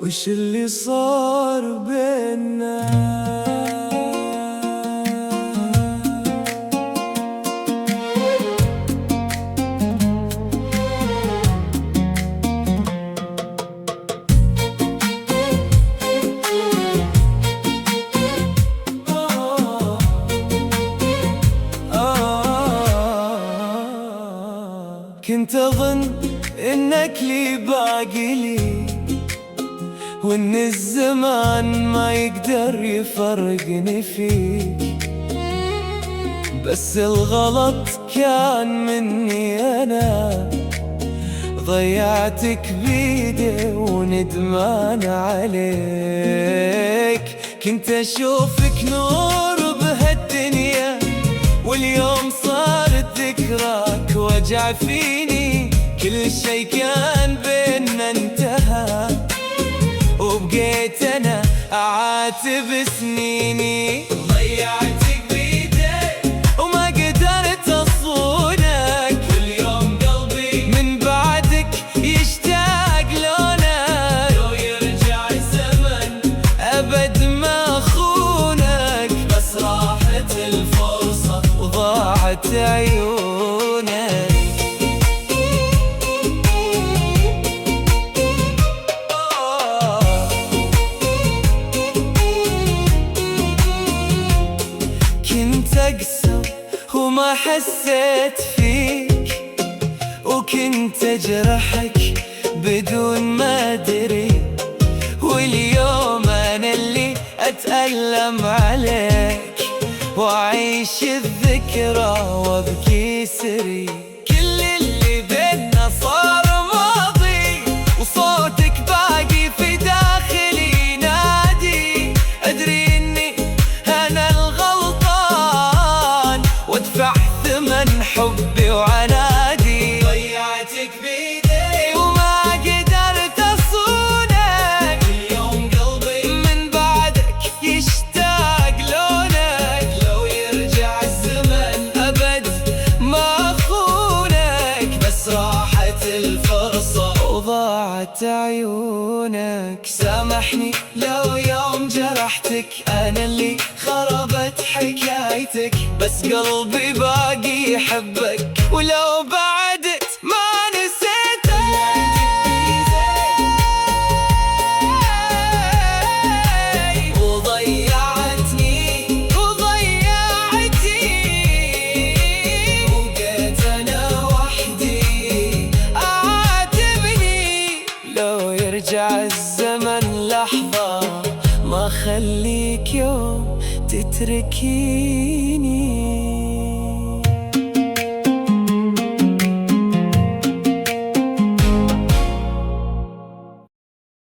وش اللي صار بينا؟ كنت أظن إنك لي باقي لي، وإن الزمان ما يقدر يفرقني فيك، بس الغلط كان مني أنا، ضيعتك بيدي وندمان عليك. كنت أشوفك نور بهالدنيا، واليوم صارت ذكراك وجع فيني. كل شي كان بينا انتهى، وبقيت أنا أعاتب سنيني. ضيعتك بيدي وما قدرت أصونك، كل يوم قلبي من بعدك يشتاق لونك. لو يرجع الزمن أبد ما أخونك، بس راحت الفرصة وضاعت عيونك. كنت أقسى وما حسيت فيك، وكنت أجرحك بدون ما أدري، واليوم أنا اللي أتألم عليك، وأعيش الذكرى وأبكي سري. كل اللي بينا صار ماضي، وصوتك باقي في داخلي ينادي. أدري إني أنا الغلطان، وأدفع ثمن حبي وعنادي. ضيعتك بيدي وما قدرت أصونك، اليوم قلبي من بعدك يشتاق لونك. لو يرجع الزمن أبد ما أخونك، بس راحت الفرصة وضاعت عيونك. سامحني لو يوم جرحتك، أنا اللي خربت حكايتك، بس قلبي باقي يحبك ولو بعدت ما نسيتك. وضيعتني وبقيت أنا وحدي أعاتبني. لو يرجع الزمن لحظة ما خليك يوم تتركيني.